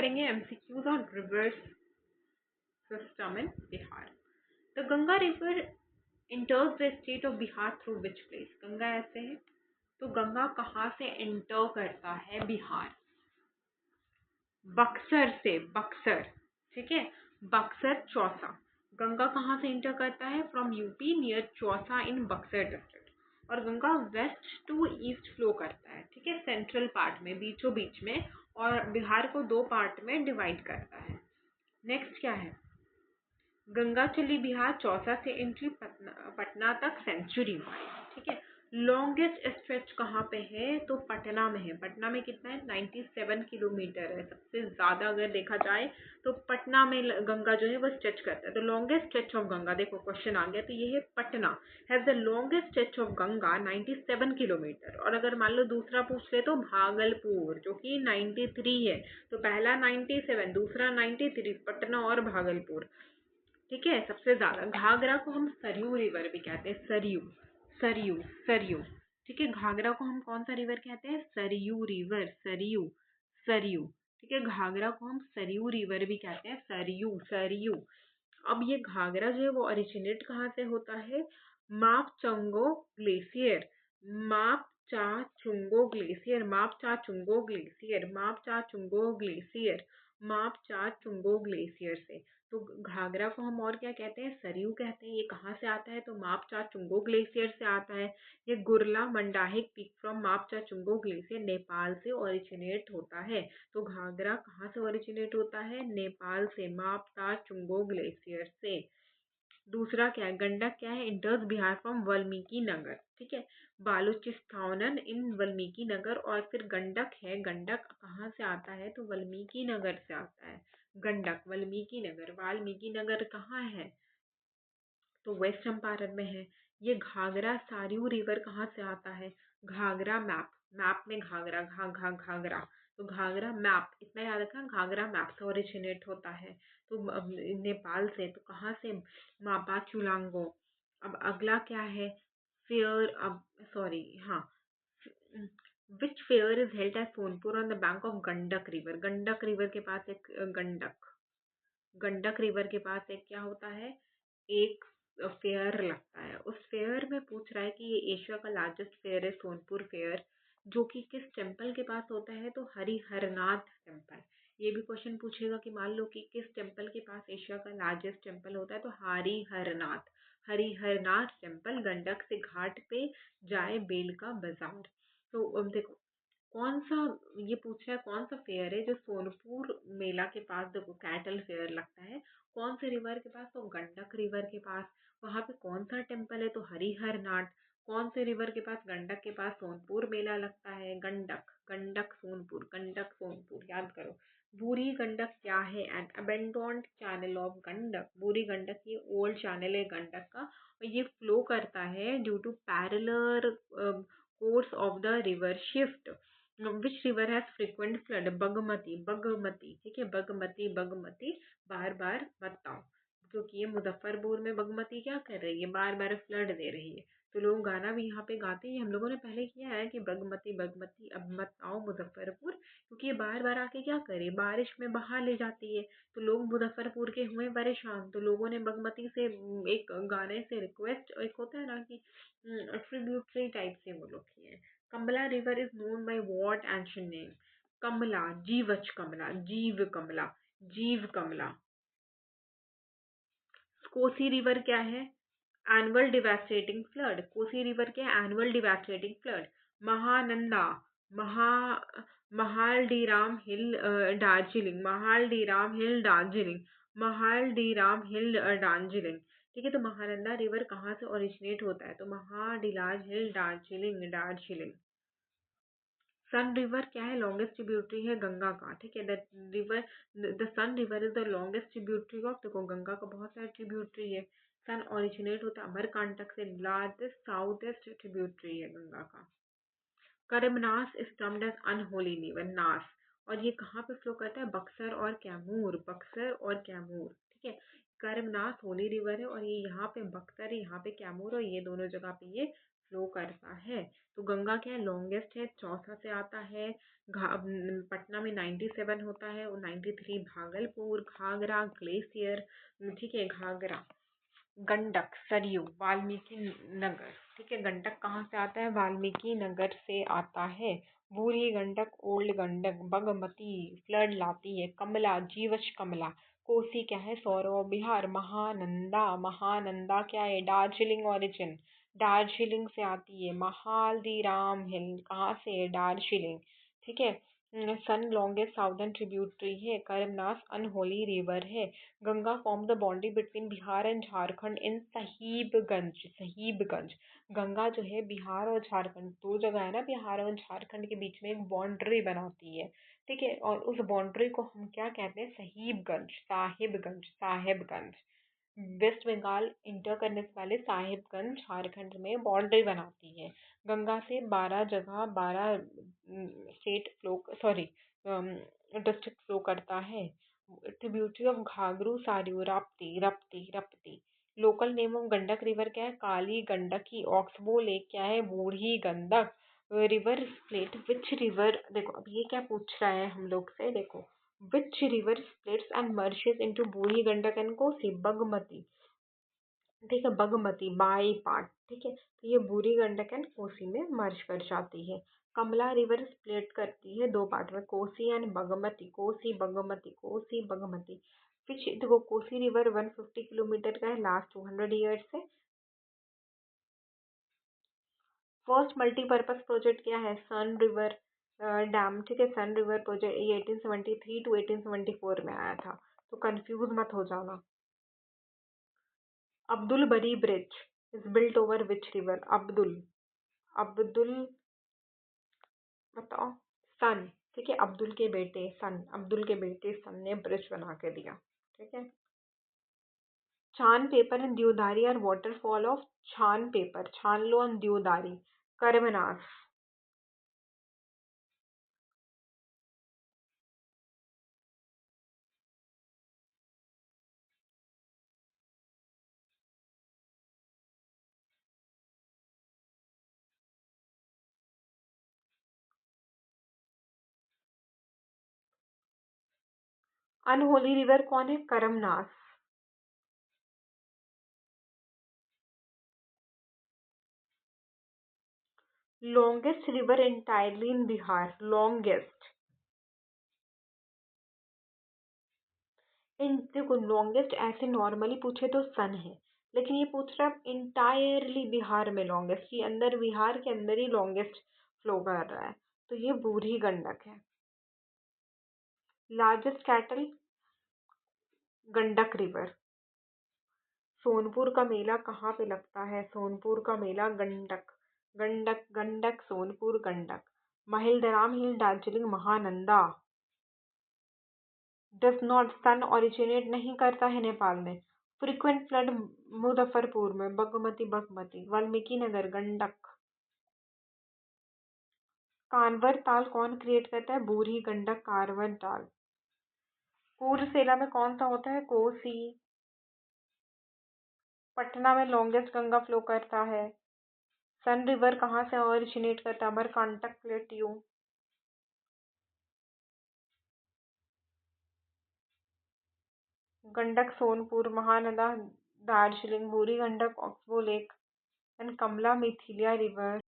करेंगे MCQs on reverse system in Bihar. The Ganga river इंटर्स the state of Bihar through which place? Ganga ऐसे है तो गंगा कहाँ से एंटर करता है बिहार? बक्सर से, बक्सर, ठीक है, बक्सर चौसा। गंगा कहाँ से एंटर करता है? From UP near Chausa in Buxar district. और Ganga west to east flow करता है, ठीक है, सेंट्रल पार्ट में, बीचों बीच में, और बिहार को दो पार्ट में डिवाइड करता है। नेक्स्ट क्या है? गंगा चली बिहार चौसा से एंट्री पटना तक सेंचुरी वाइज, ठीक है। लॉन्गेस्ट स्ट्रेच कहाँ पे है? तो पटना में है। पटना में कितना है? 97 किलोमीटर है। सबसे ज़्यादा अगर देखा जाए तो पटना में गंगा जो है वो स्ट्रेच करता है। तो लॉन्गेस्ट स्ट्रेच ऑफ गंगा, देखो क्वेश्चन आ गया, तो ये है Patna has the longest stretch of Ganga 97 kilometre. और अगर मान लो दूसरा पूछ ले तो भागलपुर जो कि 93 है। तो पहला 97, दूसरा 93, पटना और भागलपुर, ठीक है, सबसे ज्यादा। घाघरा को हम सरयू रिवर भी कहते हैं, सरयू, सरयू, सरयू, ठीक है। घाघरा को हम कौन सा रिवर कहते हैं? सरयू रिवर, सरयू, सरयू, ठीक है। घाघरा को हम सरयू रिवर भी कहते हैं, सरयू, सरयू। अब ये घाघरा जो है वो ओरिजिनेट कहाँ से होता है? Mapchachungo glacier, Mapchachungo glacier, Mapchachungo glacier, Mapchachungo glacier, Mapchachungo glacier से। तो घाघरा को हम और क्या कहते हैं? सरयू कहते हैं। ये कहाँ से आता है? तो मापचाचुंगो ग्लेशियर से आता है। ये गुरला मंडाहिक पीक फ्रॉम मापचाचुंगो ग्लेशियर नेपाल से ओरिजिनेट होता है। तो घाघरा कहाँ से ओरिजिनेट होता है? नेपाल से, मापचाचुंगो ग्लेशियर से। दूसरा क्या है? गंडक क्या है? इंटर्स बिहार फ्रॉम वाल्मीकि नगर, ठीक है, बालूचिस्तान इन वाल्मीकि नगर। और फिर गंडक है, गंडक कहाँ से आता है? तो वाल्मीकि नगर से आता है। गंडक वाल्मीकि नगर, वाल्मीकि नगर कहाँ है? तो वेस्ट चंपारण में है। ये घाघरा सारियू रिवर कहाँ से आता है? घाघरा मैप, मैप में घाघरा, घाघरा, तो घाघरा मैप, इतना याद रखना, घाघरा मैप से ओरिजिनेट होता है। तो नेपाल से। तो कहाँ से? मापा चुलांगो। अब अगला क्या है? फेयर, अब सॉरी, हाँ, which fair is held at Sonpur on the bank of Gandak river? Gandak river के पास एक गंडक, गंडक रिवर के पास एक क्या होता है? एक फेयर लगता है। उस फेयर में पूछ रहा है कि ये एशिया का लार्जेस्ट फेयर है सोनपुर फेयर, जो कि किस टेम्पल के पास होता है? तो हरिहरनाथ टेम्पल। ये भी क्वेश्चन पूछेगा कि मान लो कि किस टेम्पल के पास एशिया का लार्जेस्ट टेम्पल होता है? तो हरिहरनाथ, हरिहरनाथ टेम्पल, गंडक से घाट पे जाए बेल का बाजार। तो देखो कौन सा, ये पूछ रहा है कौन सा फेयर है जो सोनपुर मेला के पास, देखो कैटल फेयर लगता है, कौन से रिवर के पास? तो गंडक रिवर के पास। वहां पे कौन सा टेम्पल है? तो हरिहरनाथ। कौन से रिवर के पास? गंडक के पास सोनपुर मेला लगता है। गंडक, गंडक सोनपुर, गंडक सोनपुर, याद करो। बूढ़ी गंडक क्या है? An abandoned channel of Gandak. Burhi Gandak ये ओल्ड चैनल है गंडक का, और ये फ्लो करता है due to parallel course of the river shift. Which river has frequent flood? Bagmati, Bagmati, ठीक है, बागमती, बागमती, बार बार बताओ, क्योंकि ये मुजफ्फरपुर में बागमती क्या कर रही है? बार बार फ्लड दे रही है। तो लोग गाना भी यहाँ पे गाते हैं, हम लोगों ने पहले किया है कि बागमती, बागमती अब मत आओ मुजफ्फरपुर, क्योंकि ये बार बार आके क्या करे? बारिश में बहा ले जाती है। तो लोग मुजफ्फरपुर के हुए परेशान, तो लोगों ने बागमती से एक गाने से रिक्वेस्ट, एक होता है ना कि ट्रिब्यूटरी टाइप से वो लोग किए हैं। Kamala river is known by what ancient name? कमला, जीवच कमला, जीव कमला, जीव कमला। कोसी रिवर क्या है? Annual devastating flood. Kosi river के एनुअल डिवास्टेटिंग फ्लड। महानंदा, महा महालडीराम हिल दार्जिलिंग, महालडीराम हिल दार्जिलिंग, महालडीराम हिल दार्जिलिंग, ठीक है। तो महानंदा रिवर कहाँ से ओरिजिनेट होता है? तो महाडिलाज हिल दार्जिलिंग, दार्जिलिंग। सन रिवर क्या है? लॉन्गेस्ट ट्रिब्यूटरी है गंगा का, ठीक है। The river, the Son river is the longest tributary of, देखो गंगा का बहुत सारे ट्रिब्यूटरी है। सन ओरिजिनेट होता है अमरकांटक से, लार्जेस्ट साउथेस्ट ट्रिब्यूटरी है गंगा का। Karmanasa is termed as unholy river, नास। और ये कहाँ पे फ्लो करता है? बक्सर और कैमूर, बक्सर और कैमूर, ठीक है। करमनास होली रिवर है और ये यहाँ पे बक्सर है, यहाँ पे कैमूर, और ये दोनों जगह पे ये फ्लो करता है। तो गंगा क्या है, लॉन्गेस्ट है, चौथा से आता है। पटना में 97 होता है और 93 भागलपुर। घाघरा ग्लेशियर, ठीक है, घाघरा। गंडक सरयू वाल्मीकि नगर, ठीक है, गंडक कहाँ से आता है, वाल्मीकि नगर से आता है। बूढ़ी गंडक ओल्ड गंडक, बागमती फ्लड लाती है। कमला जीवछ कमला। कोसी क्या है, सौरव बिहार। महानंदा, महानंदा क्या है, दार्जिलिंग ओरिजिन, दार्जिलिंग से आती है। महाल्दीराम हिल कहाँ से है, दार्जिलिंग, ठीक है। सन लॉन्गेस्ट साउदर्न ट्रिब्यूटरी है। करमनास अनहोली रिवर है। Ganga form the boundary between Bihar and Jharkhand in Sahibganj, Sahibganj. Ganga जो है बिहार और झारखंड, दो जगह है ना, बिहार और झारखंड के बीच में एक बाउंड्री बनाती है, ठीक है, और उस बाउंड्री को हम क्या कहते हैं, साहिबगंज, साहिबगंज, साहिबगंज। वेस्ट बंगाल इंटर करने से पहले साहिबगंज झारखंड में बाउंड्री बनाती है। गंगा से 12 जगह 12 state flow, sorry, district flow करता है। Tributary of Ghaghara Saryu, Rapti, Rapti, Rapti. Local name of Gandak river क्या है, काली गंडकी। ऑक्सबो लेक क्या है, Burhi Gandak. River split which river, देखो अब ये क्या पूछ रहा है हम लोग से, देखो, which river splits and merges into Burhi Gandak and Kosi, Bagmati, ठीक है, बागमती बाई पार्ट, ठीक है, तो ये बूढ़ी गंडक एंड कोसी में मर्ज कर जाती है। कमला रिवर स्प्लिट करती है दो पार्ट में, कोसी एंड बागमती, कोसी बागमती, कोसी बागमती। फिर देखो कोसी रिवर 150 किलोमीटर का है लास्ट 200 ईयर्स से। फर्स्ट मल्टीपर्पज प्रोजेक्ट क्या है, सन रिवर डैम, ठीक है, सन रिवर प्रोजेक्ट, ये 1873 टू 1874 में आया था, तो कंफ्यूज मत हो जाना। अब्दुल बरी bridge is built over which river, Abdul, Abdul, बताओ, सन, ठीक है, अब्दुल के बेटे सन, अब्दुल के बेटे सन ने ब्रिज बना के दिया, ठीक है। छान पेपर एंड दियोदारी आर वाटरफॉल ऑफ, छान पेपर छान लो एंड दियोदारी, कर्मनास। अनहोली रिवर कौन है, Karmanasa. Longest river entirely in Bihar, longest, in देखो लॉन्गेस्ट ऐसे नॉर्मली पूछे तो सन है, लेकिन ये पूछ रहा है इंटायरली बिहार में लॉन्गेस्ट, ये अंदर बिहार के अंदर ही लॉन्गेस्ट फ्लो कर रहा है, तो ये बूढ़ी गंडक है। Largest cattle, Gandak river. Sonpur का मेला कहाँ पे लगता है, सोनपुर का मेला Gandak, Gandak Gandak Sonpur Gandak. Mahaldiram hill Darjeeling, Mahananda. Does not, Son originate नहीं करता है नेपाल में। फ्रीक्वेंट फ्लड मुजफ्फरपुर में, बागमती, बागमती। वाल्मीकि नगर, गंडक। कांवर ताल कौन क्रिएट करता है, बूढ़ी गंडक, कांवर ताल। कुर्सेला में कौन सा होता है, कोसी। पटना में लॉन्गेस्ट गंगा फ्लो करता है। सन रिवर कहाँ से ओरिजिनेट करता है, Amarkantak plateau. Gandak Sonpur, Mahananda Darjeeling, Burhi Gandak oxbow lake, and Kamla मिथिलिया रिवर